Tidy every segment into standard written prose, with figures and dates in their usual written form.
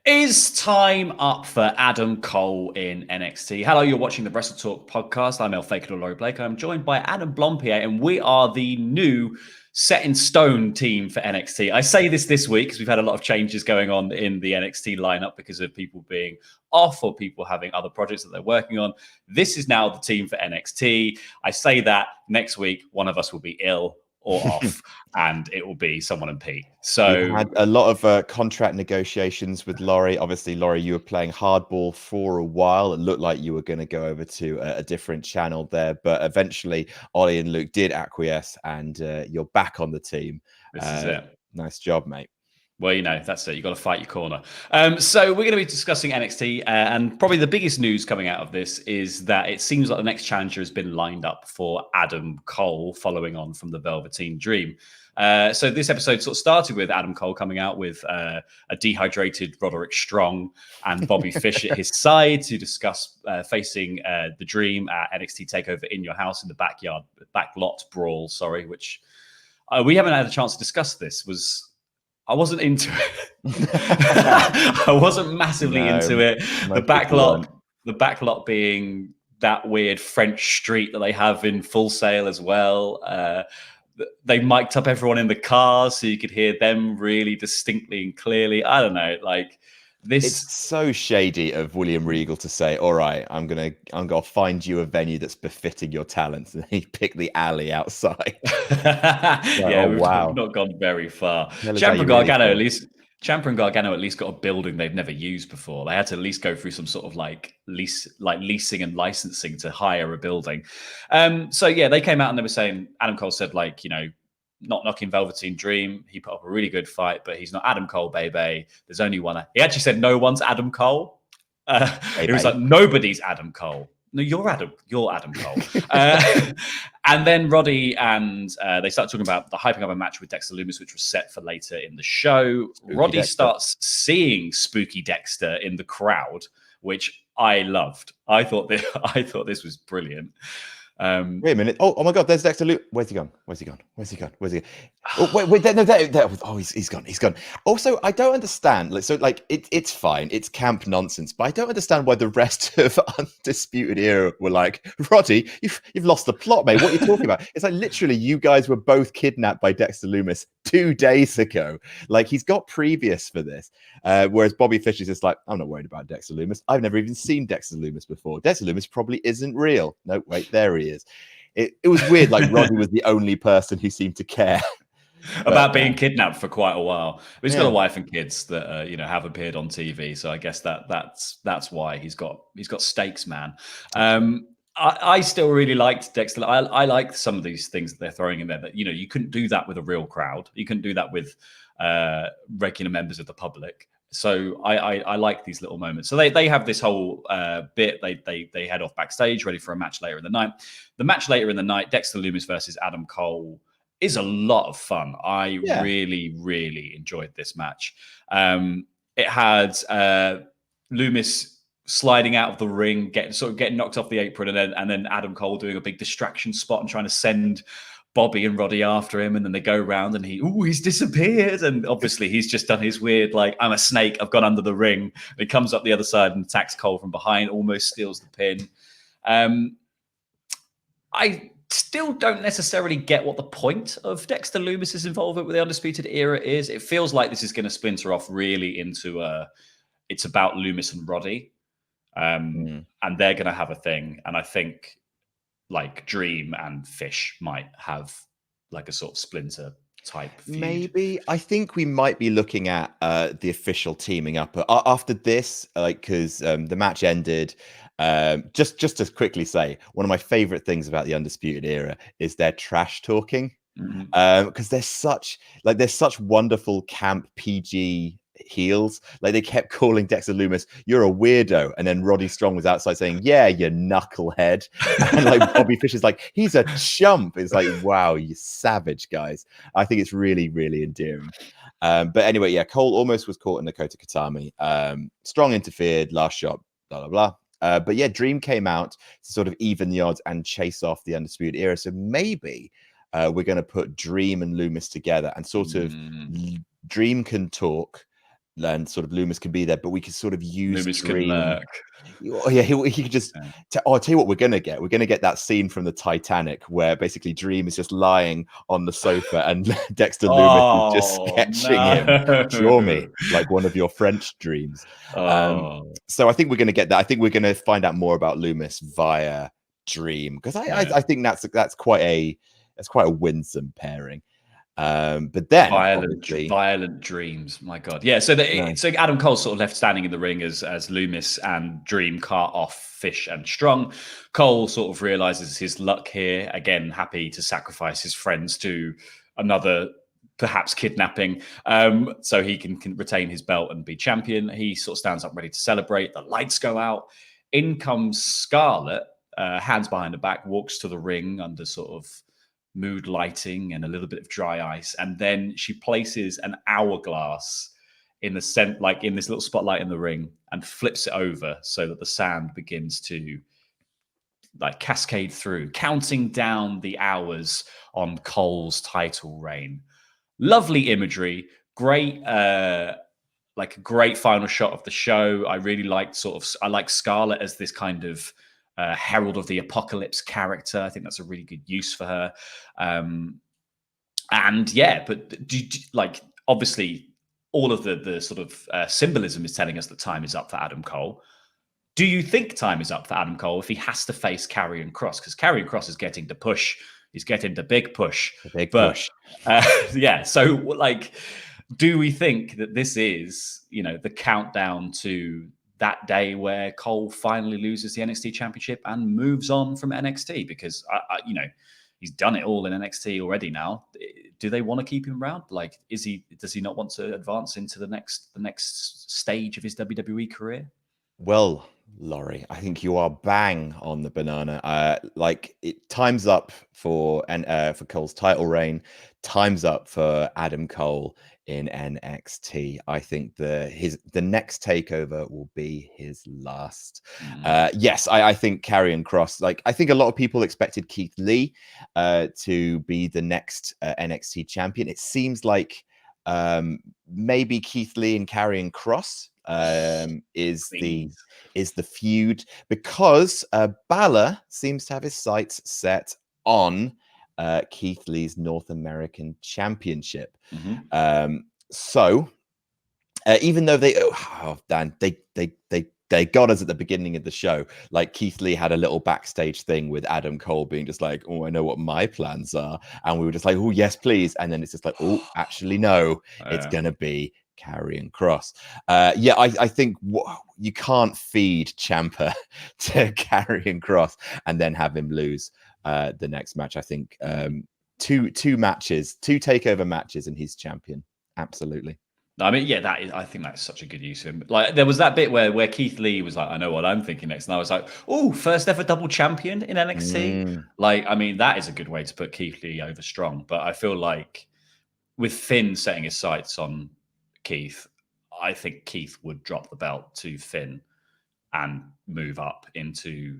Is time up for Adam Cole in NXT? Hello, you're watching the WrestleTalk podcast. I'm El Faker Laurie Blake. I'm joined by Adam Blompier, and we are the new set in stone team for NXT. I say this week because we've had a lot of changes going on in the NXT lineup because of people being off or people having other projects that they're working on. This is now the team for NXT. I say that next week, one of us will be ill or off, and it will be someone in P. So we had a lot of contract negotiations with Laurie. Obviously, Laurie, you were playing hardball for a while. It looked like you were going to go over to a different channel there, but eventually Ollie and Luke did acquiesce, and you're back on the team. This is it. Nice job, mate. Well, you know, that's it. You've got to fight your corner. So we're going to be discussing NXT, and probably the biggest news coming out of this is that it seems like the next challenger has been lined up for Adam Cole, following on from the Velveteen Dream. So this episode sort of started with Adam Cole coming out with a dehydrated Roderick Strong and Bobby Fish at his side to discuss facing the Dream at NXT TakeOver in your house in the backlot brawl, which we haven't had a chance to discuss. I wasn't into it. I wasn't massively into it. The backlot being that weird French street that they have in Full Sail as well. They mic'd up everyone in the cars so you could hear them really distinctly and clearly. I don't know, like this. It's so shady of William Regal to say, "All right, I'm gonna find you a venue that's befitting your talents," and he picked the alley outside. We've not gone very far. Ciampa and Gargano at least got a building they've never used before. They had to at least go through some sort of leasing and licensing to hire a building. They came out and they were saying, Adam Cole said, like, you know, not knocking Velveteen Dream. He put up a really good fight, but he's not Adam Cole, baby. There's only one. He actually said no one's Adam Cole. It was like, nobody's Adam Cole. No, you're Adam Cole. And then Roddy and they start talking about the hyping up a match with Dexter Lumis, which was set for later in the show. Roddy starts seeing Spooky Dexter in the crowd, which I loved. I thought this was brilliant. Wait a minute! Oh my God! There's Dexter Lumis. Where's he gone? Oh wait! Oh, he's gone. He's gone. Also, I don't understand. It's fine. It's camp nonsense, but I don't understand why the rest of Undisputed Era were like, Roddy, you've lost the plot, mate. What are you talking about? It's like literally, you guys were both kidnapped by Dexter Lumis 2 days ago. Like, he's got previous for this, whereas Bobby Fish is just like, I'm not worried about Dexter Lumis. I've never even seen Dexter Lumis before. Dexter Lumis probably isn't real. No, wait, there he is. It was weird. Like, Roddy was the only person who seemed to care about being kidnapped for quite a while. But he's got a wife and kids that have appeared on TV, so I guess that's why he's got stakes, man. I still really liked Dexter. I liked some of these things that they're throwing in there. That, you know, you couldn't do that with a real crowd. You couldn't do that with regular members of the public. So I like these little moments. So they have this whole bit. They head off backstage, ready for a match later in the night. The match later in the night, Dexter Lumis versus Adam Cole, is a lot of fun. I really, really enjoyed this match. It had Lumis sliding out of the ring, getting knocked off the apron, and then Adam Cole doing a big distraction spot and trying to send Bobby and Roddy after him, and then they go round and he's disappeared, and obviously he's just done his weird, like, I'm a snake, I've gone under the ring, and he comes up the other side and attacks Cole from behind, almost steals the pin. I still don't necessarily get what the point of Dexter Lumis's involvement with the Undisputed Era is. It feels like this is going to splinter off really into it's about Lumis and Roddy, and they're going to have a thing, and I think like Dream and Fish might have like a sort of splinter type feud. Maybe. I think we might be looking at the official teaming up after this, because the match ended. Just to quickly say, one of my favorite things about the Undisputed Era is their trash talking, because they're such wonderful camp PG heels. Like, they kept calling Dexter Lumis, "You're a weirdo," and then Roddy Strong was outside saying, "Yeah, you knucklehead," and like Bobby Fish is like, "He's a chump." It's like, wow, you savage guys. I think it's really, really endearing. But anyway, yeah, Cole almost was caught in Dakota Katami. Strong interfered, last shot, blah blah blah. But yeah, Dream came out to sort of even the odds and chase off the Undisputed Era. So maybe we're going to put Dream and Lumis together and sort of Dream can talk and sort of Lumis can be there, but we could sort of use Lumis can Dream. lurk. Oh, yeah, he could just. I'll tell you what we're gonna get. We're gonna get that scene from the Titanic where basically Dream is just lying on the sofa and Dexter Lumis is just sketching him. Draw me like one of your French dreams. So I think we're gonna get that. I think we're gonna find out more about Lumis via Dream, because I think that's quite a winsome pairing. But then violent dreams. My God, yeah. So Adam Cole sort of left standing in the ring as Lumis and Dream cart off Fish and Strong. Cole sort of realizes his luck here. Again, happy to sacrifice his friends to another perhaps kidnapping, so he can retain his belt and be champion. He sort of stands up ready to celebrate. The lights go out. In comes Scarlett, hands behind her back, walks to the ring under sort of mood lighting and a little bit of dry ice, and then she places an hourglass in the like in this little spotlight in the ring, and flips it over so that the sand begins to like cascade through, counting down the hours on Cole's title reign. Lovely imagery, great like a great final shot of the show. I really liked I like Scarlett as this kind of herald of the apocalypse character. I think that's a really good use for her. And yeah, but like obviously all of the sort of symbolism is telling us that time is up for Adam Cole. Do you think time is up for Adam Cole if he has to face Karrion Kross? Because Karrion Kross is getting the push. He's getting the big push. Push. Yeah. So like, do we think that this is, the countdown to that day where Cole finally loses the NXT championship and moves on from NXT? Because he's done it all in NXT already now. Do they want to keep him around? Like, does he not want to advance into the next stage of his WWE career? Well, Laurie, I think you are bang on the banana. Time's up for Cole's title reign. Time's up for Adam Cole in NXT. I think the next takeover will be his last. Yes, I think Karrion Kross. Like, I think a lot of people expected Keith Lee to be the next NXT champion. It seems like maybe Keith Lee and Karrion Kross is the feud, because Balor seems to have his sights set on Keith Lee's North American Championship. So even though they got us at the beginning of the show, like Keith Lee had a little backstage thing with Adam Cole being just like, oh, I know what my plans are, and we were just like, oh yes please, and then it's just like, oh actually no, it's gonna be Karrion Kross. I think you can't feed Ciampa to Karrion Kross and then have him lose the next match. I think two takeover matches and he's champion. Absolutely. I mean, yeah, I think that's such a good use of him. Like, there was that bit where Keith Lee was like, I know what I'm thinking next. And I was like, oh, first ever double champion in NXT. Like, I mean, that is a good way to put Keith Lee over strong. But I feel like with Finn setting his sights on Keith, I think Keith would drop the belt to Finn and move up into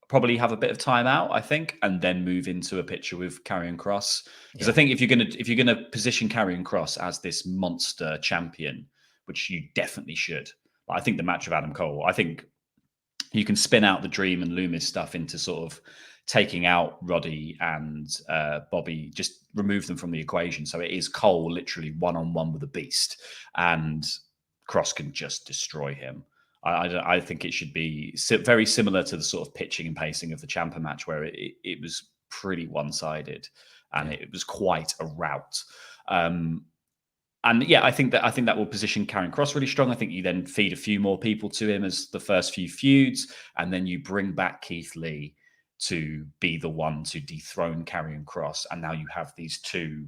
probably have a bit of time out, I think, and then move into a picture with Karrion Kross. Because I think if you're gonna position Karrion Kross as this monster champion, which you definitely should, I think the match of Adam Cole, I think you can spin out the Dream and Lumis stuff into sort of taking out Roddy and Bobby, just remove them from the equation. So it is Cole literally one-on-one with a beast, and Kross can just destroy him. I think it should be very similar to the sort of pitching and pacing of the Ciampa match, where it was pretty one-sided and it was quite a rout. And yeah, I think that will position Karrion Kross really strong. I think you then feed a few more people to him as the first few feuds, and then you bring back Keith Lee to be the one to dethrone Karrion Kross. And now you have these two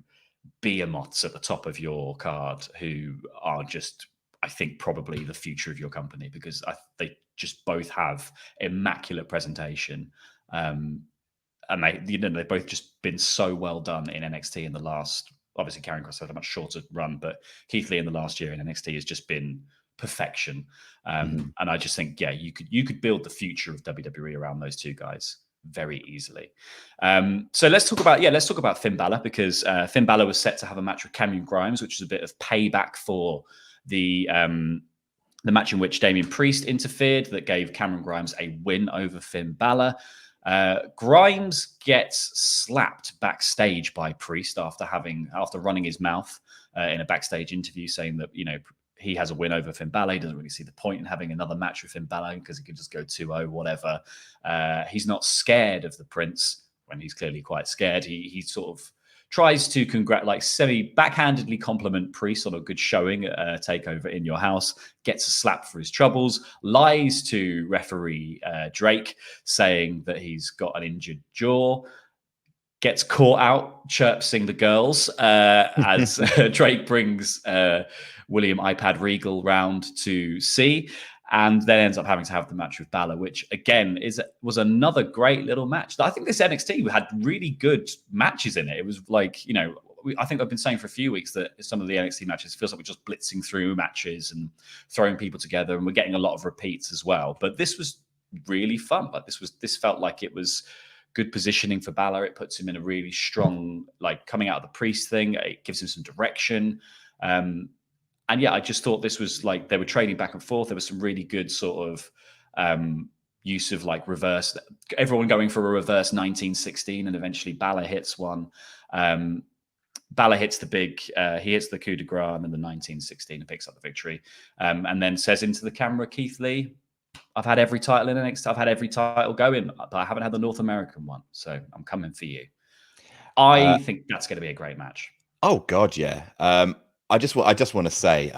behemoths at the top of your card who are just, I think, probably the future of your company, because they just both have immaculate presentation. And they've both just been so well done in NXT in the last, obviously Karrion Kross had a much shorter run, but Keith Lee in the last year in NXT has just been perfection. And I just think, yeah, you could build the future of WWE around those two guys very easily. So let's talk about Finn Balor, because Finn Balor was set to have a match with Cameron Grimes, which is a bit of payback for the match in which Damian Priest interfered that gave Cameron Grimes a win over Finn Balor. Grimes gets slapped backstage by Priest after running his mouth in a backstage interview, saying that he has a win over Finn Balor. He doesn't really see the point in having another match with Finn Balor because he can just go 2-0, whatever. He's not scared of the Prince when he's clearly quite scared. He sort of tries to semi-backhandedly compliment Priest on a good showing at a takeover in your house, gets a slap for his troubles, lies to referee Drake, saying that he's got an injured jaw, gets caught out chirping the girls as Drake brings William iPad Regal round to see, and then ends up having to have the match with Balor, which again was another great little match. I think this NXT had really good matches in it. It was like, I think I've been saying for a few weeks that some of the NXT matches feels like we're just blitzing through matches and throwing people together, and we're getting a lot of repeats as well. But this was really fun. Like this felt like it was good positioning for Balor. It puts him in a really strong, coming out of the Priest thing. It gives him some direction. And yeah, I just thought this was they were trading back and forth. There was some really good sort of use of reverse, everyone going for a reverse 1916, and eventually Balor hits one. Balor hits he hits the coup de grace and then the 1916 and picks up the victory. And then says into the camera, Keith Lee, I've had every title in NXT. I've had every title going, but I haven't had the North American one. So I'm coming for you. I think that's going to be a great match. Oh God, yeah. I just want to say,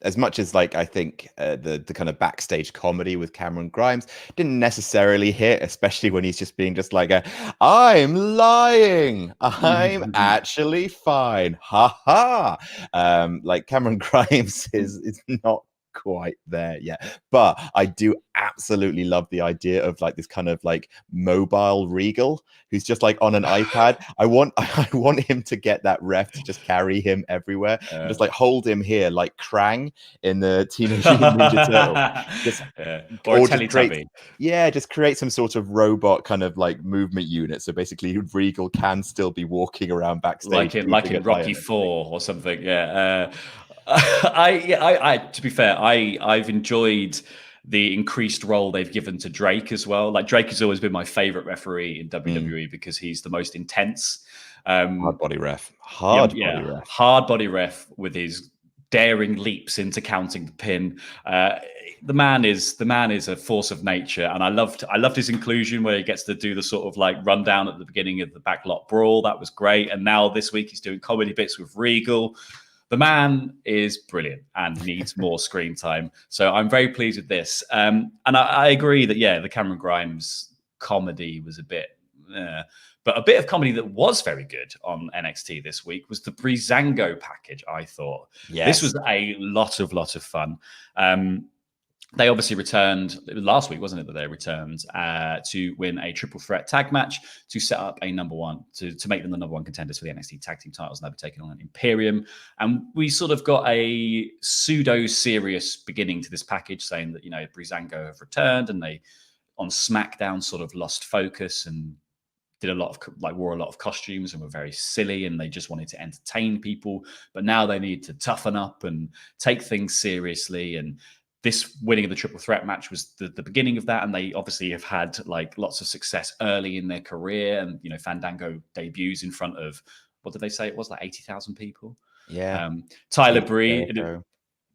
as much as I think the kind of backstage comedy with Cameron Grimes didn't necessarily hit, especially when he's just being just I'm lying, I'm actually fine, ha ha. Cameron Grimes is not quite there yet, but I do absolutely love the idea of this kind of mobile Regal who's just on an iPad. I want him to get that ref to just carry him everywhere and just hold him here like Krang in the Teenage Mutant Ninja Turtle. Or a Teletubby. Just create some sort of robot kind of movement unit, so basically Regal can still be walking around backstage like in Rocky 4 or something. To be fair, I've enjoyed the increased role they've given to Drake as well. Drake has always been my favorite referee in WWE because he's the most intense. Hard body ref with his daring leaps into counting the pin. The man is a force of nature, and I loved his inclusion where he gets to do the sort of rundown at the beginning of the backlot brawl. That was great. And now this week he's doing comedy bits with Regal. The man is brilliant and needs more screen time. So I'm very pleased with this. And I agree that, the Cameron Grimes comedy was a bit, but a bit of comedy that was very good on NXT this week was the Breezango package, I thought. Yes. This was a lot of fun. They obviously returned last week, wasn't it? That they returned to win a triple threat tag match to set up a number one to make them the number one contenders for the NXT tag team titles, and they'll be taking on Imperium. And we sort of got a pseudo serious beginning to this package, saying that Breezango have returned, and they on SmackDown sort of lost focus and did a lot of wore a lot of costumes and were very silly, and they just wanted to entertain people. But now they need to toughen up and take things seriously. And this winning of the triple threat match was the beginning of that, and they obviously have had lots of success early in their career. And Fandango debuts in front of, what did they say it was, 80,000 people? Yeah. Tyler Breeze,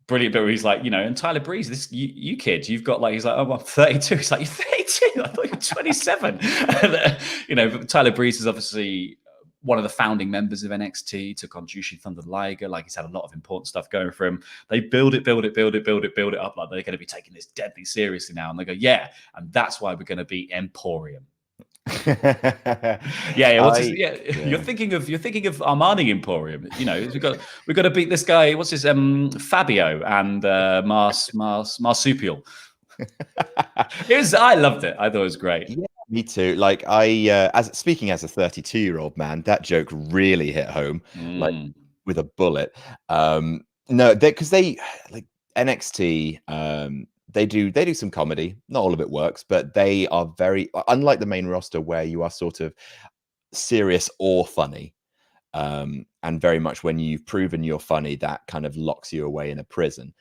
brilliant bit where he's and Tyler Breeze, this you kid, you've got he's oh, I'm 32. He's you're 32. I thought you were 27. But Tyler Breeze is obviously one of the founding members of NXT, took on Jushin Thunder Liger. He's had a lot of important stuff going for him. They build it up like they're going to be taking this deadly seriously now. And they go, and that's why we're going to be Emporium. You're thinking of Armani Emporium. We've got to beat this guy. What's his Fabio and Marsupial. I loved it. I thought it was great. Yeah, me too. As speaking as a 32-year-old man, that joke really hit home, with a bullet. No, because they NXT. They do some comedy. Not all of it works, but they are very unlike the main roster where you are sort of serious or funny. And very much when you've proven you're funny, that kind of locks you away in a prison.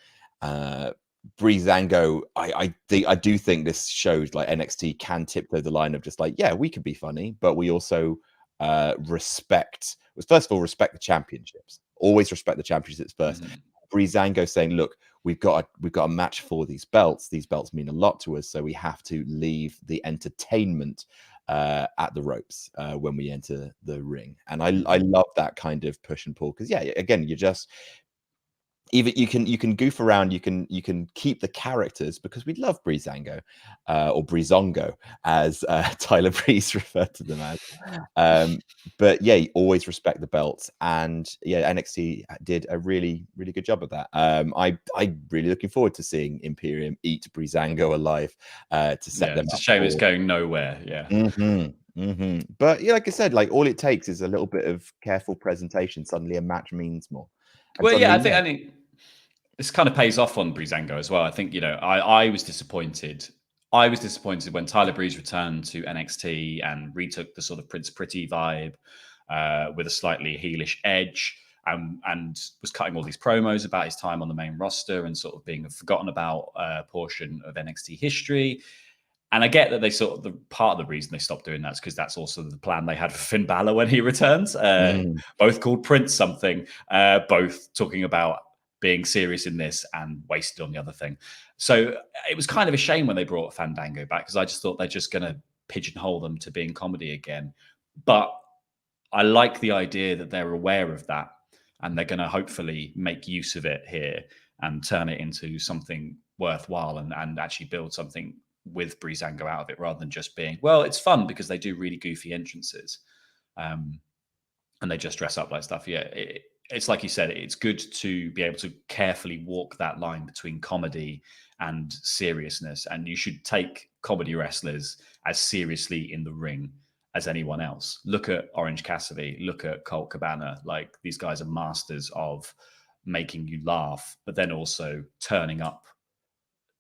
Breezango, I do think this shows like NXT can tiptoe the line of just like, yeah, we could be funny, but we also respect the championships. Always respect the championships first. Breezango saying, look, we've got a match for these belts. These belts mean a lot to us, so we have to leave the entertainment at the ropes when we enter the ring. And I love that kind of push and pull, because yeah, again, you just even you can goof around, you can keep the characters, because we love Breezango or Breezongo, as Tyler Breeze referred to them as. But yeah, you always respect the belts, and yeah, NXT did a really good job of that. I'm really looking forward to seeing Imperium eat Breezango alive to set them up. It's a shame it's going nowhere. Yeah. But yeah, like I said, like all it takes is a little bit of careful presentation. Suddenly, a match means more. Well, yeah, I think this kind of pays off on Breezango as well. I think, I was disappointed. I was disappointed when Tyler Breeze returned to NXT and retook the sort of Prince Pretty vibe with a slightly heelish edge, and was cutting all these promos about his time on the main roster and sort of being a forgotten about portion of NXT history. And I get that they part of the reason they stopped doing that is because that's also the plan they had for Finn Balor when he returns. Both called Prince something, both talking about being serious in this and wasted on the other thing. So it was kind of a shame when they brought Fandango back, because I just thought they're just going to pigeonhole them to being comedy again. But I like the idea that they're aware of that, and they're going to hopefully make use of it here and turn it into something worthwhile and actually build something with Breezango out of it, rather than just being, well, it's fun because they do really goofy entrances and they just dress up like stuff. Yeah, it's like you said, it's good to be able to carefully walk that line between comedy and seriousness. And you should take comedy wrestlers as seriously in the ring as anyone else. Look at Orange Cassidy, look at Colt Cabana. Like, these guys are masters of making you laugh, but then also turning up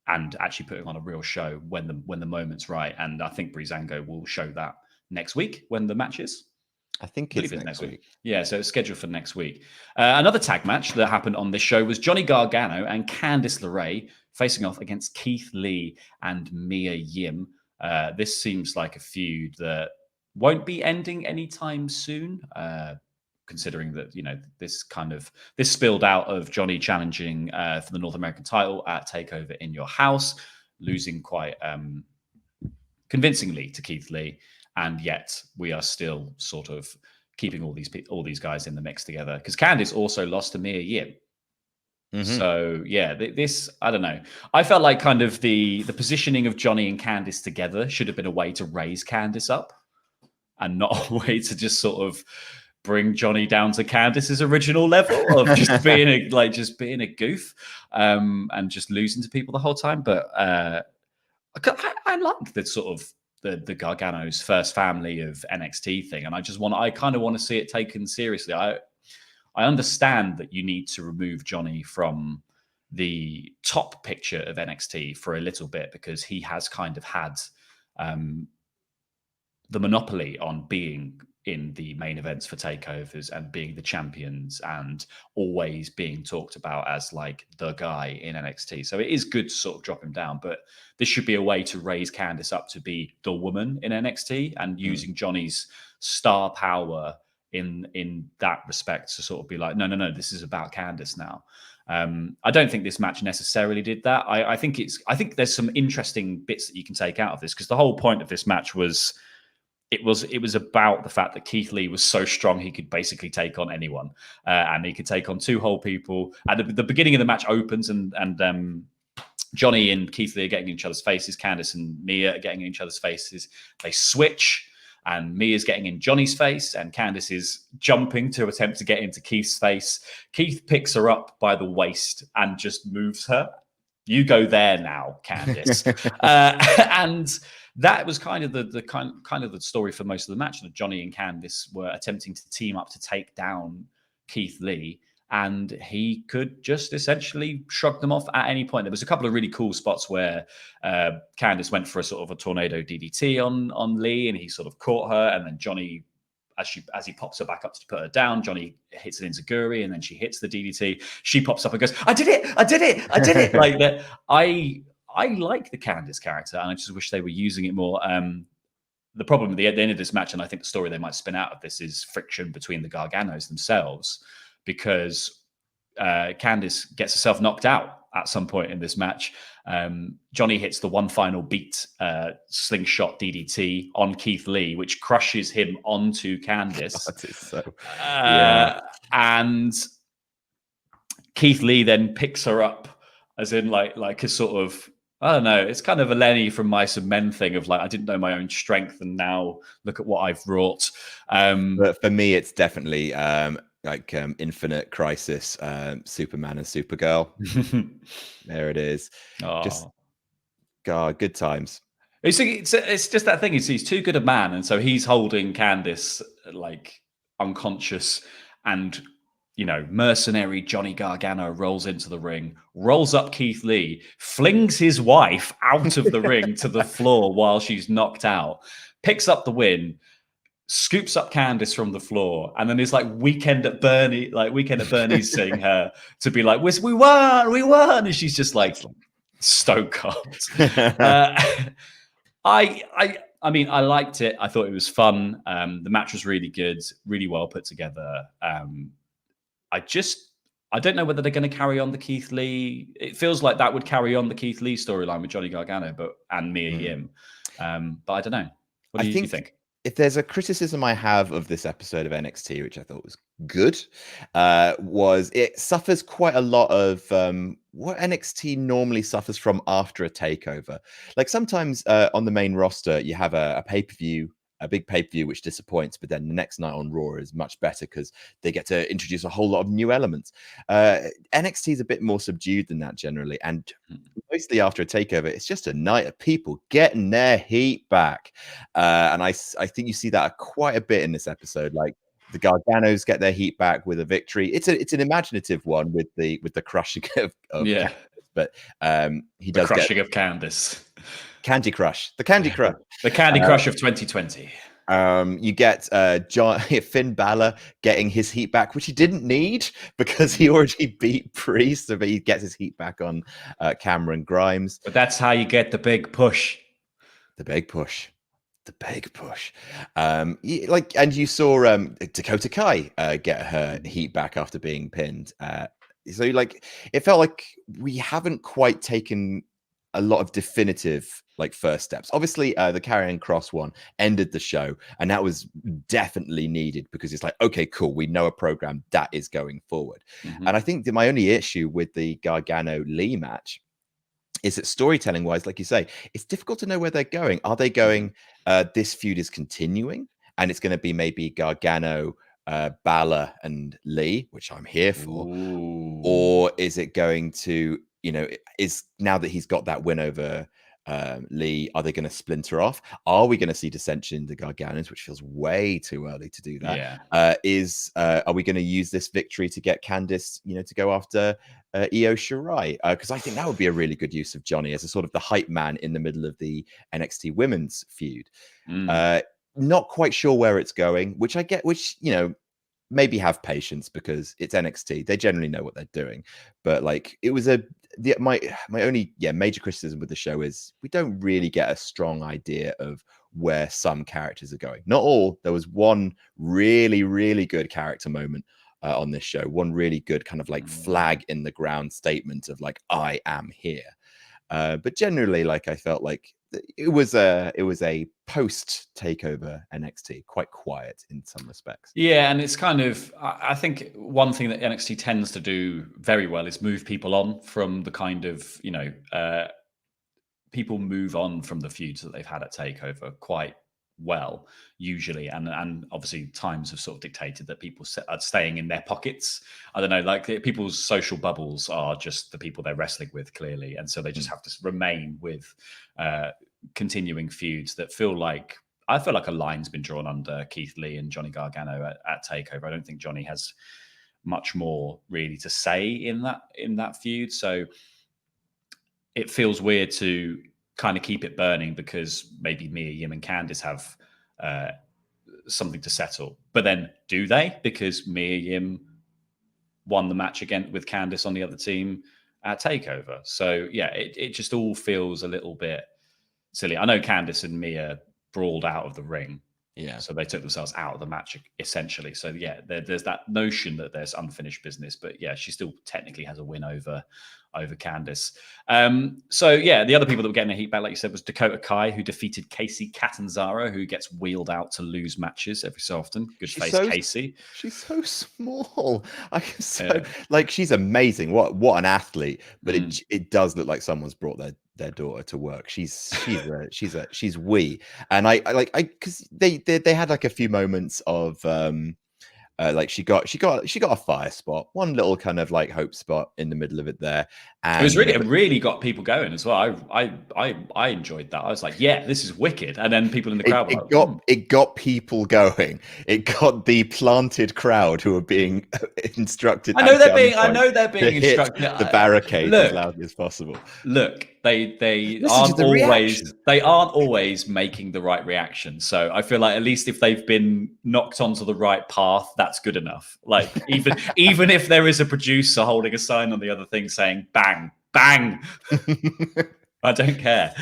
and actually putting on a real show when the moment's right. And I think Breezango will show that next week when the match is. I think it's next week. Yeah, so it's scheduled for next week. Another tag match that happened on this show was Johnny Gargano and Candice LeRae facing off against Keith Lee and Mia Yim. This seems like a feud that won't be ending anytime soon, considering that this spilled out of Johnny challenging for the North American title at Takeover in Your House, losing quite convincingly to Keith Lee. And yet we are still sort of keeping all these guys in the mix together, because Candice also lost to Mia Yim. So yeah, this, I don't know. I felt like kind of the positioning of Johnny and Candice together should have been a way to raise Candice up, and not a way to just sort of bring Johnny down to Candice's original level of just being a goof and just losing to people the whole time. But I like the sort of the Gargano's first family of NXT thing, and I kind of want to see it taken seriously. I understand that you need to remove Johnny from the top picture of NXT for a little bit, because he has kind of had the monopoly on being in the main events for takeovers and being the champions and always being talked about as like the guy in NXT. So it is good to sort of drop him down, but this should be a way to raise Candice up to be the woman in NXT, and using Johnny's star power in that respect to sort of be like, no, this is about Candice now. I don't think this match necessarily did that. I think there's some interesting bits that you can take out of this, because the whole point of this match was, it was about the fact that Keith Lee was so strong he could basically take on anyone, and he could take on two whole people. At the beginning of the match opens, and Johnny and Keith Lee are getting in each other's faces. Candice and Mia are getting in each other's faces. They switch, and Mia's getting in Johnny's face, and Candice is jumping to attempt to get into Keith's face. Keith picks her up by the waist and just moves her. You go there now, Candice. And that was kind of the story for most of the match, that Johnny and Candice were attempting to team up to take down Keith Lee, and he could just essentially shrug them off at any point. There was a couple of really cool spots where Candice went for a sort of a tornado DDT on Lee, and he sort of caught her, and then Johnny as he pops her back up to put her down, Johnny hits an enziguri, and then she hits the DDT. She pops up and goes, "I did it! I did it! I did it!" Like that. I like the Candice character, and I just wish they were using it more. The problem at the end of this match, and I think the story they might spin out of this, is friction between the Garganos themselves, because Candice gets herself knocked out at some point in this match. Johnny hits the one final beat slingshot DDT on Keith Lee, which crushes him onto Candice. That is so, and Keith Lee then picks her up, as in like a sort of, I don't know, it's kind of a Lenny from Mice and Men thing of like, I didn't know my own strength, and now look at what I've wrought. But for me, it's definitely Infinite Crisis, Superman and Supergirl. There it is. Just, God, good times. It's just that thing. He's too good a man, and so he's holding Candice like unconscious, and mercenary Johnny Gargano rolls into the ring, rolls up Keith Lee, flings his wife out of the ring to the floor while she's knocked out, picks up the win, scoops up Candice from the floor, and then it's like Weekend at Bernie's seeing her to be like, we won, and she's just like stone cold. I mean, I liked it. I thought it was fun. The match was really good, really well put together. I don't know whether they're going to carry on the Keith Lee. It feels like that would carry on the Keith Lee storyline with Johnny Gargano, and Mia Yim. But I don't know. What do you think? If there's a criticism I have of this episode of NXT, which I thought was good, was it suffers quite a lot of what NXT normally suffers from after a takeover. Like sometimes on the main roster, you have a pay-per-view, a big pay-per-view which disappoints, but then the next night on Raw is much better because they get to introduce a whole lot of new elements. NXT is a bit more subdued than that generally, and mostly after a takeover, it's just a night of people getting their heat back. And I think you see that quite a bit in this episode. Like the Garganos get their heat back with a victory. It's an imaginative one with the crushing of Candice, but he does crushing of Candice. Candy Crush, the Candy Crush, the Candy Crush of 2020. You get Finn Balor getting his heat back, which he didn't need because he already beat Priest, so he gets his heat back on Cameron Grimes. But that's how you get the big push. The big push. The big push. And you saw Dakota Kai get her heat back after being pinned. So it felt like we haven't quite taken a lot of definitive first steps. Obviously, the Karrion Kross one ended the show, and that was definitely needed because it's like, okay, cool, we know a program that is going forward. And I think that my only issue with the Gargano Lee match is that storytelling wise, like you say, it's difficult to know where they're going. Are they going, this feud is continuing and it's going to be maybe Gargano, Balor and Lee, which I'm here for? Ooh. Or is it going to, is now that he's got that win over Lee, are they going to splinter off? Are we going to see dissension in the Garganos, which feels way too early to do that? Yeah. Are we going to use this victory to get Candice, to go after Io Shirai? Because I think that would be a really good use of Johnny as a sort of the hype man in the middle of the NXT women's feud. Not quite sure where it's going, which I get, maybe have patience because it's NXT. They generally know what they're doing. But it was my only major criticism with the show is we don't really get a strong idea of where some characters are going. Not all. There was one really, really good character moment on this show. One really good kind of flag in the ground statement of I am here. But generally, I felt like it was a post takeover NXT, quite quiet in some respects. Yeah, and it's kind of, I think one thing that NXT tends to do very well is move people on from the kind of, people move on from the feuds that they've had at takeover quite well usually, and obviously times have sort of dictated that people are staying in their pockets. I don't know, people's social bubbles are just the people they're wrestling with clearly, and so they just have to remain with continuing feuds that I feel like a line's been drawn under Keith Lee and Johnny Gargano at takeover. I don't think Johnny has much more really to say in that feud, so it feels weird to kind of keep it burning because maybe Mia Yim and Candice have something to settle. But then do they? Because Mia Yim won the match again with Candice on the other team at TakeOver. So yeah, it just all feels a little bit silly. I know Candice and Mia brawled out of the ring. Yeah. So they took themselves out of the match essentially. So yeah, there's that notion that there's unfinished business, but yeah, she still technically has a win over Candice. So yeah, the other people that were getting a heat back, like you said, was Dakota Kai, who defeated Casey Catanzaro, who gets wheeled out to lose matches every so often. Good face, Casey. She's so small. Like she's amazing. What an athlete! But it does look like someone's brought their daughter to work. She's wee, and I because they had like a few moments of like she got a fire spot, one little kind of like hope spot in the middle of it there, and it really got people going as well. I enjoyed that. I was like, yeah, this is wicked. And then people in the crowd it got people going. It got the planted crowd who are being instructed. I know they're being instructed the barricade as loudly as possible. Look, they aren't always making the right reaction. So I feel like at least if they've been knocked onto the right path, that's good enough. Like even if there is a producer holding a sign on the other thing saying bang, bang, I don't care.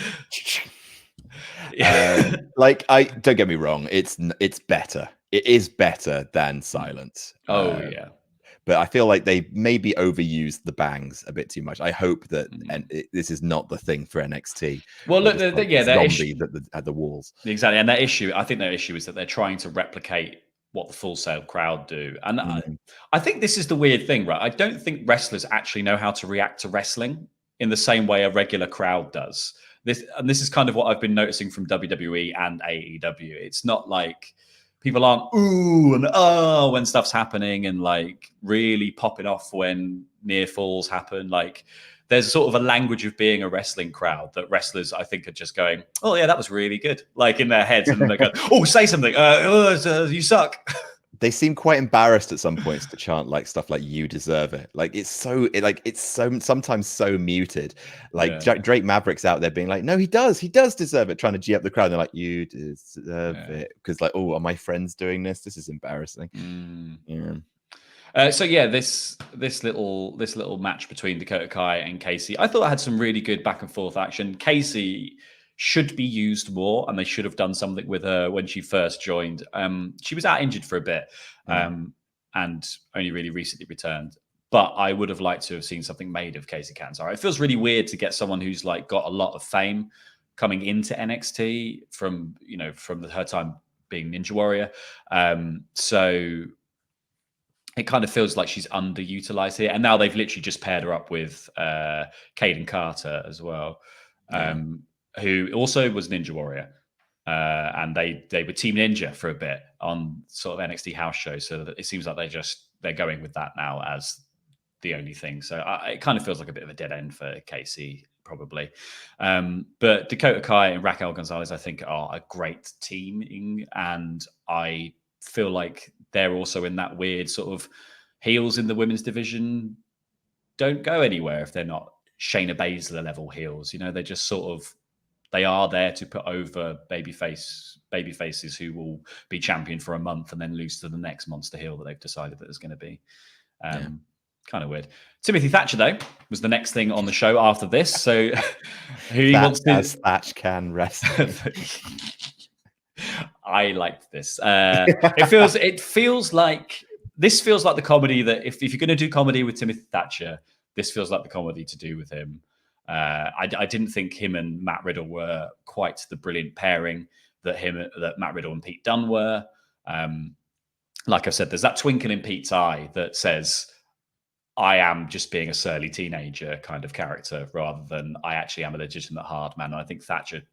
Like I don't get me wrong, it's better. It is better than silence. Yeah. But I feel like they maybe overused the bangs a bit too much. I hope that this is not the thing for NXT. Well, look, their issue at the walls. Exactly, and I think their issue is that they're trying to replicate what the Full Sail crowd do. And I think this is the weird thing, right? I don't think wrestlers actually know how to react to wrestling in the same way a regular crowd does. This is kind of what I've been noticing from WWE and AEW. It's not like people aren't ooh and oh when stuff's happening and like really popping off when near falls happen. Like there's sort of a language of being a wrestling crowd that wrestlers, I think, are just going, oh yeah, that was really good. Like in their heads, and they go, oh, say something. You suck. They seem quite embarrassed at some points to chant like stuff like "you deserve it." Like it's so sometimes so muted. Like Drake Maverick's out there being like, "No, he does deserve it," trying to g up the crowd. And they're like, "You deserve it," because like, oh, are my friends doing this? This is embarrassing. Yeah. So yeah, this little match between Dakota Kai and Casey, I thought I had some really good back and forth action. Casey should be used more, and they should have done something with her when she first joined. She was out injured for a bit, and only really recently returned. But I would have liked to have seen something made of Casey Catanzaro. It feels really weird to get someone who's like got a lot of fame coming into NXT from her time being Ninja Warrior. So it kind of feels like she's underutilized here. And now they've literally just paired her up with Caden Carter as well, who also was Ninja Warrior. And they were Team Ninja for a bit on sort of NXT house shows. So that it seems like they're going with that now as the only thing. So it kind of feels like a bit of a dead end for Casey, probably. But Dakota Kai and Raquel Gonzalez, I think, are a great teaming. And I feel like they're also in that weird sort of heels in the women's division don't go anywhere if they're not Shayna Baszler level heels. They're just sort of, they are there to put over babyfaces who will be champion for a month and then lose to the next monster heel that they've decided that is going to be. Kind of weird. Timothy Thatcher, though, was the next thing on the show after this. So who wants to... Thatch can wrestle. I liked this. It feels like the comedy that if you're going to do comedy with Timothy Thatcher, this feels like the comedy to do with him. I didn't think him and Matt Riddle were quite the brilliant pairing that Matt Riddle and Pete Dunne were. Like I said, there's that twinkle in Pete's eye that says, I am just being a surly teenager kind of character rather than I actually am a legitimate hard man. And I think Thatcher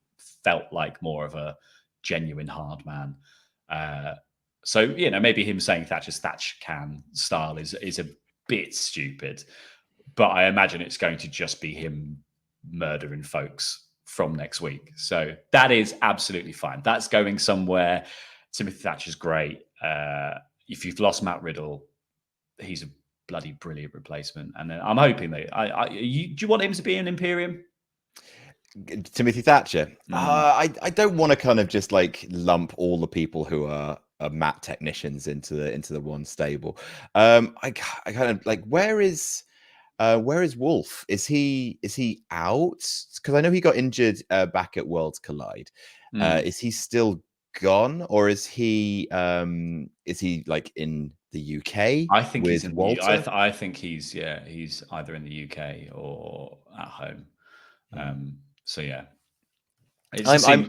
felt like more of a genuine hard man. So, maybe him saying Thatcher's Thatch can style is a bit stupid, but I imagine it's going to just be him murdering folks from next week. So that is absolutely fine. That's going somewhere. Timothy Thatcher's great. If you've lost Matt Riddle, he's a bloody brilliant replacement. And then I'm hoping that do you want him to be an Imperium? Timothy Thatcher. I don't want to kind of just like lump all the people who are mat technicians into the one stable. I kind of like, where is Wolf? Is he out? Because I know he got injured back at Worlds Collide. Is he still gone, or is he like in the UK I think he's with in the. Walter? I think he's either in the UK or at home. So yeah, it just seems.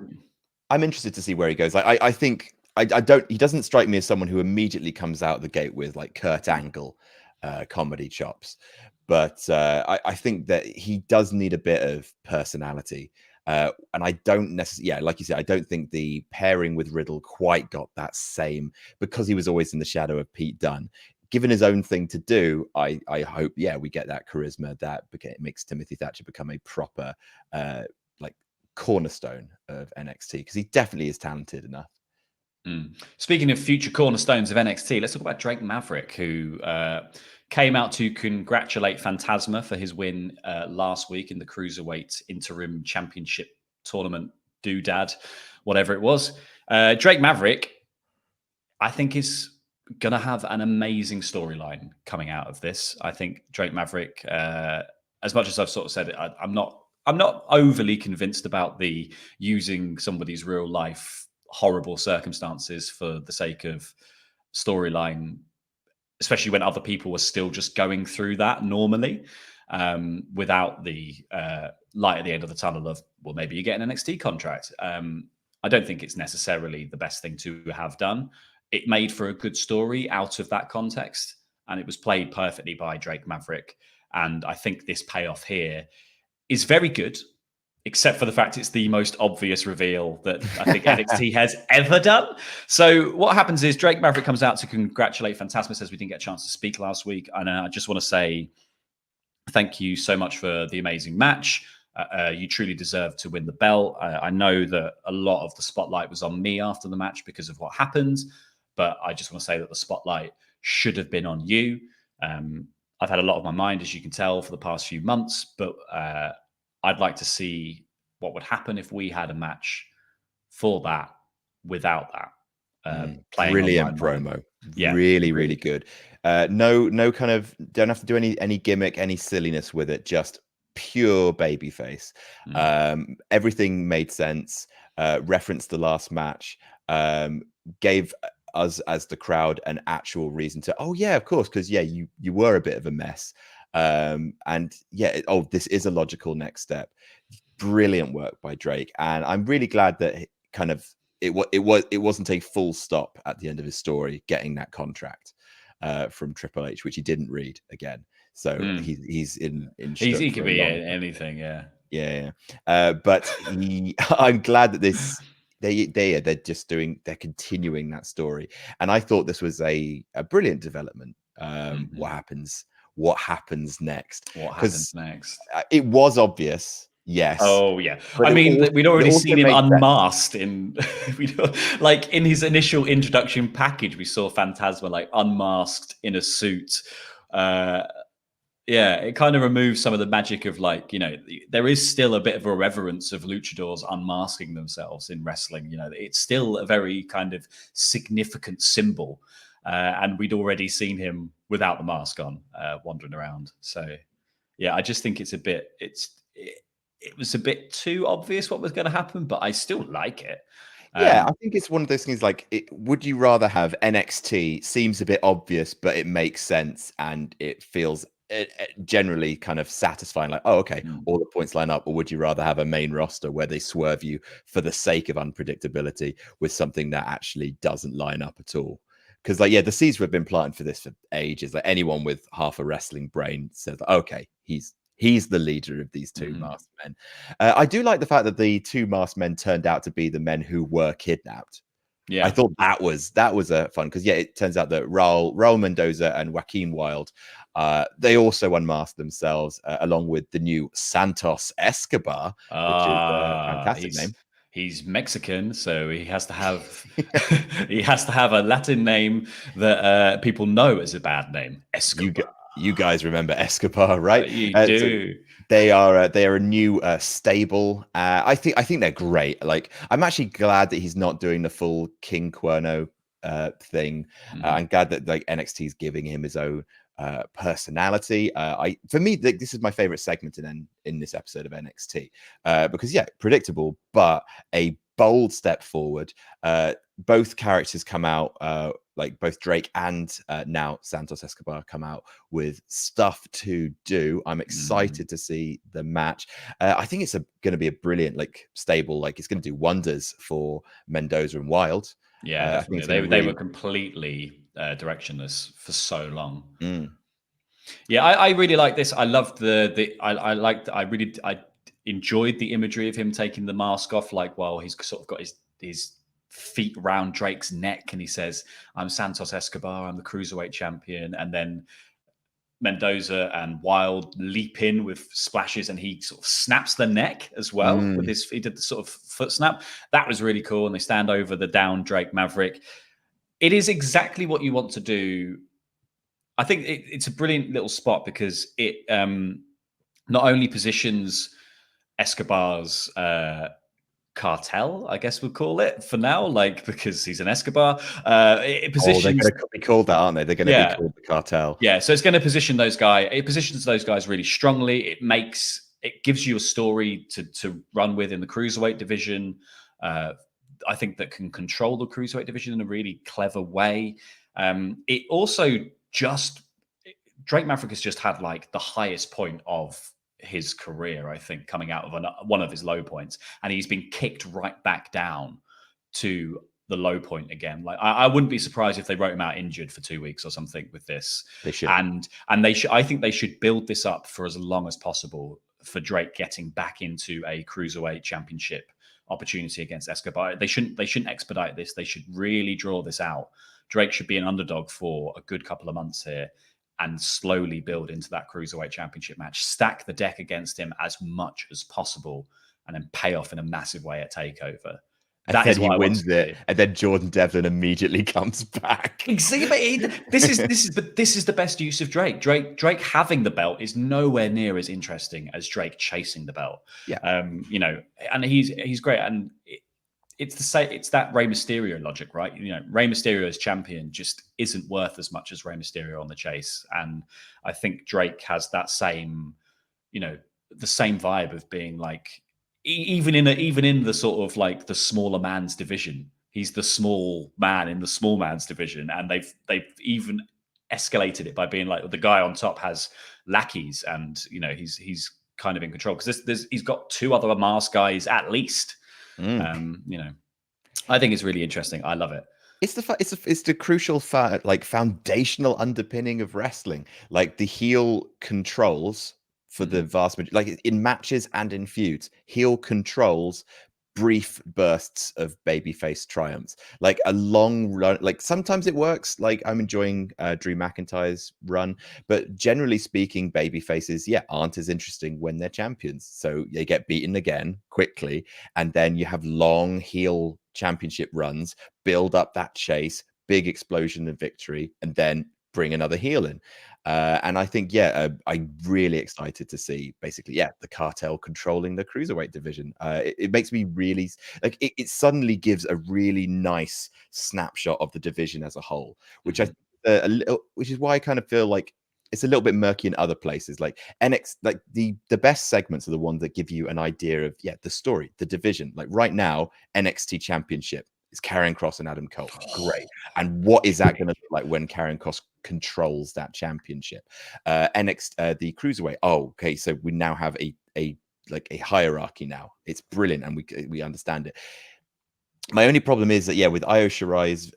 I'm interested to see where he goes. I think I don't. He doesn't strike me as someone who immediately comes out the gate with like Kurt Angle comedy chops, but I think that he does need a bit of personality. And I don't necessarily, yeah, like you said, I don't think the pairing with Riddle quite got that same, because he was always in the shadow of Pete Dunne. Given his own thing to do, I hope, yeah, we get that charisma that makes Timothy Thatcher become a proper like cornerstone of NXT, because he definitely is talented enough. Speaking of future cornerstones of NXT, let's talk about Drake Maverick, who came out to congratulate Phantasma for his win last week in the Cruiserweight Interim Championship Tournament doodad, whatever it was. Drake Maverick, I think, is going to have an amazing storyline coming out of this. I think Drake Maverick, as much as I've sort of said it, I'm not overly convinced about the using somebody's real life horrible circumstances for the sake of storyline, especially when other people were still just going through that normally, without the light at the end of the tunnel of, well, maybe you get an NXT contract. I don't think it's necessarily the best thing to have done. It made for a good story out of that context, and it was played perfectly by Drake Maverick. And I think this payoff here is very good, except for the fact it's the most obvious reveal that I think NXT has ever done. So what happens is Drake Maverick comes out to congratulate Phantasma, says we didn't get a chance to speak last week. And I just want to say thank you so much for the amazing match. You truly deserve to win the belt. I know that a lot of the spotlight was on me after the match because of what happened, but I just want to say that the spotlight should have been on you. I've had a lot on my mind, as you can tell, for the past few months, but I'd like to see what would happen if we had a match for that without that. Brilliant promo. Yeah, really good. No kind of, don't have to do any gimmick, any silliness with it, just pure babyface. Everything made sense. Referenced the last match. Gave us as the crowd an actual reason to, oh yeah, of course, because yeah, you were a bit of a mess. And yeah, this is a logical next step. Brilliant work by Drake, and I'm really glad that it wasn't a full stop at the end of his story getting that contract from Triple H, which he didn't read again. So he's in. He could be anything, yeah. But I'm glad that they're continuing that story, and I thought this was a brilliant development. What happens next? It was obvious. Yes. Oh yeah. I mean, we'd already seen him unmasked in, like in his initial introduction package. We saw Phantasma like unmasked in a suit. Yeah, it kind of removes some of the magic of, like, there is still a bit of a reverence of luchadors unmasking themselves in wrestling. It's still a very kind of significant symbol. And we'd already seen him without the mask on, wandering around. So yeah, I just think it was a bit too obvious what was going to happen, but I still like it. Yeah, I think it's one of those things like, would you rather have NXT seems a bit obvious, but it makes sense and it feels generally kind of satisfying, like, oh, okay, all the points line up, or would you rather have a main roster where they swerve you for the sake of unpredictability with something that actually doesn't line up at all? Because, like, yeah, the seeds have been planted for this for ages. Like, anyone with half a wrestling brain says, okay, he's the leader of these two masked men. I do like the fact that the two masked men turned out to be the men who were kidnapped. Yeah, I thought that was a fun, because yeah, it turns out that Raul Mendoza and Joaquin Wilde, they also unmasked themselves along with the new Santos Escobar, which is a fantastic name. He's Mexican, so he has to have a Latin name that people know as a bad name. Escobar. You guys remember Escobar, right? You do. So they are a new stable. I think they're great. Like, I'm actually glad that he's not doing the full King Cuerno thing. I'm glad that like NXT is giving him his own personality. For me, this is my favorite segment in this episode of NXT because predictable, but a bold step forward. Both characters come out, like both Drake and now Santos Escobar come out with stuff to do. I'm excited to see the match. I think it's going to be a brilliant, like stable, like it's going to do wonders for Mendoza and Wild. Yeah, definitely. They were completely directionless for so long. Yeah, I really like this. I loved I enjoyed the imagery of him taking the mask off, like while he's sort of got his feet round Drake's neck, and he says, "I'm Santos Escobar. I'm the cruiserweight champion." And then Mendoza and Wild leap in with splashes, and he sort of snaps the neck as well with he did the sort of foot snap. That was really cool. And they stand over the down Drake Maverick. It is exactly what you want to do. I think it's a brilliant little spot because it not only positions Escobar's cartel, I guess we'll call it for now, like because he's an Escobar. It positions. They're going to be called that, aren't they? They're going to be called the cartel. Yeah, so it's going to position those guys. It positions those guys really strongly. It gives you a story to run with in the cruiserweight division. I think that can control the cruiserweight division in a really clever way. It also Drake Maverick has just had like the highest point of his career, I think, coming out of one of his low points, and he's been kicked right back down to the low point again. Like I wouldn't be surprised if they wrote him out injured for 2 weeks or something with this. They should, and they should. I think they should build this up for as long as possible for Drake getting back into a cruiserweight championship opportunity against Escobar. They shouldn't expedite this. They should really draw this out. Drake should be an underdog for a good couple of months here and slowly build into that cruiserweight championship match. Stack the deck against him as much as possible and then pay off in a massive way at TakeOver. That is what he wins it, and then Jordan Devlin immediately comes back. This is the best use of Drake. Drake having the belt is nowhere near as interesting as Drake chasing the belt. Yeah, and he's great, and it's that Rey Mysterio logic, right? Rey Mysterio as champion just isn't worth as much as Rey Mysterio on the chase, and I think Drake has that same, the same vibe of being like. Even in the sort of like the smaller man's division, he's the small man in the small man's division, and they've even escalated it by being like the guy on top has lackeys, and he's kind of in control because he's got two other masked guys at least. I think it's really interesting. I love it. It's the crucial foundational underpinning of wrestling, like the heel controls. For the vast majority, like in matches and in feuds, heel controls brief bursts of babyface triumphs, like a long run. Like sometimes it works. Like I'm enjoying Drew McIntyre's run, but generally speaking, babyfaces, aren't as interesting when they're champions. So they get beaten again quickly, and then you have long heel championship runs, build up that chase, big explosion of victory, and then bring another heel in. And I think, I'm really excited to see basically, the cartel controlling the cruiserweight division. It makes me really like it suddenly gives a really nice snapshot of the division as a whole, which which is why I kind of feel like it's a little bit murky in other places. Like NXT, like the best segments are the ones that give you an idea of the story, the division. Like right now, NXT Championship is Karrion Kross and Adam Cole. Great. And what is that going to look like when Karrion Kross controls that championship? NXT, the cruiserweight. Oh, okay. So we now have a hierarchy now. It's brilliant, and we understand it. My only problem is that with Io Shirai's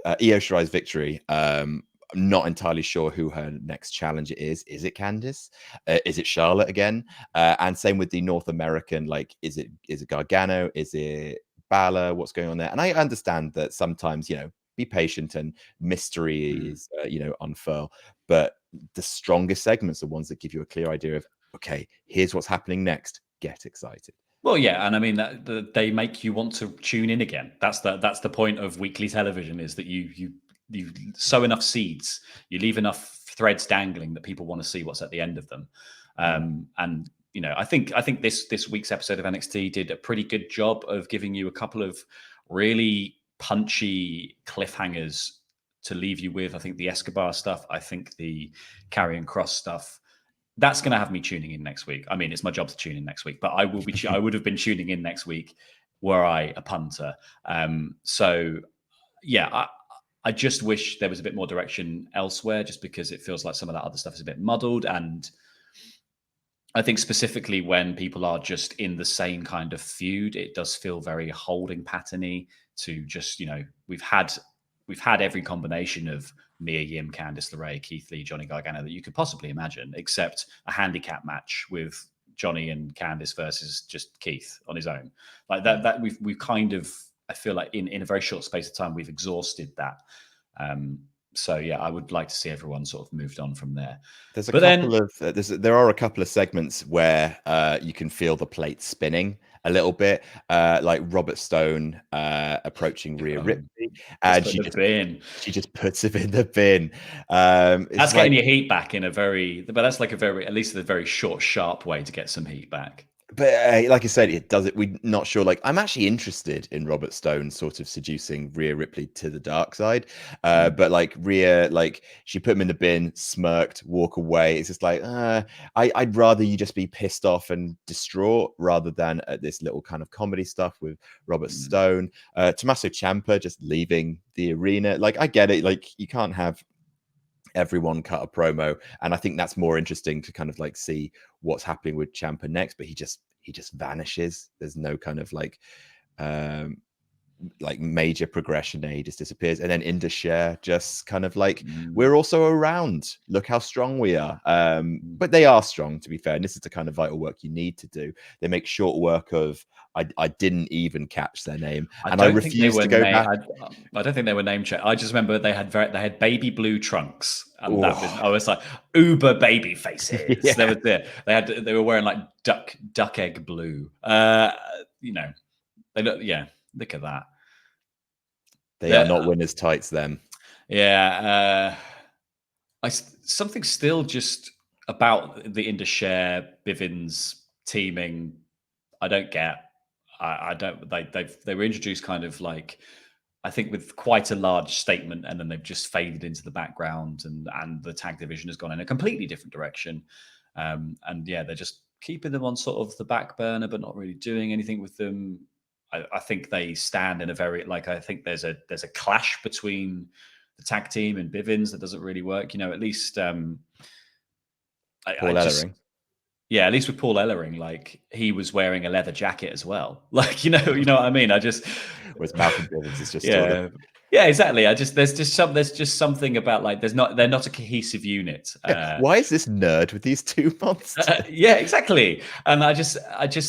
victory, I'm not entirely sure who her next challenger is. Is it Candice? Is it Charlotte again? And same with the North American. Like, is it Gargano? Is it Balor? What's going on there? And I understand that sometimes, be patient and mystery is, unfurl. But the strongest segments are ones that give you a clear idea of, okay, here's what's happening next. Get excited. Well, yeah, and I mean they make you want to tune in again. That's the point of weekly television, is that you sow enough seeds, you leave enough threads dangling that people want to see what's at the end of them. And I think this week's episode of NXT did a pretty good job of giving you a couple of really punchy cliffhangers to leave you with. I think the Escobar stuff, I think the Karrion Kross stuff, that's going to have me tuning in next week. I mean, it's my job to tune in next week, but I will be. I would have been tuning in next week were I a punter. So yeah, I just wish there was a bit more direction elsewhere, just because it feels like some of that other stuff is a bit muddled. And I think specifically when people are just in the same kind of feud, it does feel very holding pattern-y to just, we've had every combination of Mia Yim, Candice LeRae, Keith Lee, Johnny Gargano that you could possibly imagine, except a handicap match with Johnny and Candice versus just Keith on his own. Like that we've kind of, I feel like in a very short space of time, we've exhausted that. So yeah, I would like to see everyone sort of moved on from there. There are a couple of segments where you can feel the plate spinning a little bit, like Robert Stone approaching Rhea Ripley, and she just puts him in the bin. That's getting your heat back but that's like at least a very short, sharp way to get some heat back. But like I said, we're not sure. Like, I'm actually interested in Robert Stone sort of seducing Rhea Ripley to the dark side. But like Rhea, like she put him in the bin, smirked, walk away. It's just like, I'd rather you just be pissed off and distraught rather than this little kind of comedy stuff with Robert Stone. Tommaso Ciampa just leaving the arena. Like, I get it. Like, you can't have everyone cut a promo, and I think that's more interesting to kind of like see what's happening with Ciampa next. But he just vanishes. There's no kind of like major progression there. He just disappears, and then Indus just kind of like, we're also around, look how strong we are. But they are strong, to be fair, and this is the kind of vital work you need to do. They make short work of I didn't even catch their name, and I refuse to go back. I don't think they were name checked. I just remember they had baby blue trunks, and I was like, uber baby faces. Yeah. They were wearing like duck egg blue. They look, look at that. They are not winners' tights, them. Yeah. Something still just about the Indus Bivens teaming, I don't get. I don't. They were introduced kind of like, I think with quite a large statement, and then they've just faded into the background, and the tag division has gone in a completely different direction. And yeah, they're just keeping them on sort of the back burner, but not really doing anything with them. I think they stand in a very, like, I think there's a clash between the tag team and Bivens that doesn't really work. At least Paul Ellering. Yeah, at least with Paul Ellering, like he was wearing a leather jacket as well. Like, you know what I mean? Whereas Malcolm Bivens is just yeah, exactly. There's just something about like they're not a cohesive unit. Why is this nerd with these two monsters? Yeah, exactly. And I just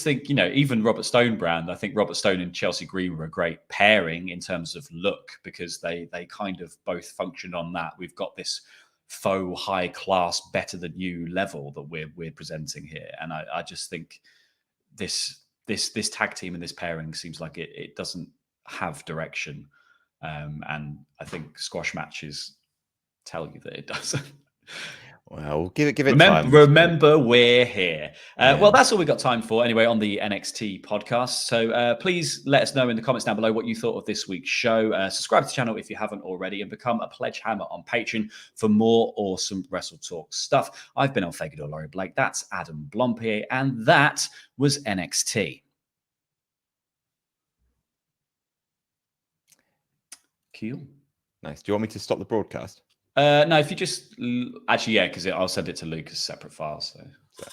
think, even Robert Stone brand, I think Robert Stone and Chelsea Green were a great pairing in terms of look, because they kind of both function on that. We've got this faux high class, better than you level that we're presenting here, and I just think this tag team and this pairing seems like it doesn't have direction, and I think squash matches tell you that it doesn't. Well, give it time. Remember, we're here. Yeah. Well, that's all we've got time for anyway on the NXT podcast. So please let us know in the comments down below what you thought of this week's show. Subscribe to the channel if you haven't already, and become a pledge hammer on Patreon for more awesome WrestleTalk stuff. I've been on Fagador Laurie Blake. That's Adam Blompier, and that was NXT. Cool. Nice. Do you want me to stop the broadcast? No, if you just actually, yeah, because I'll send it to Luke as separate files. So.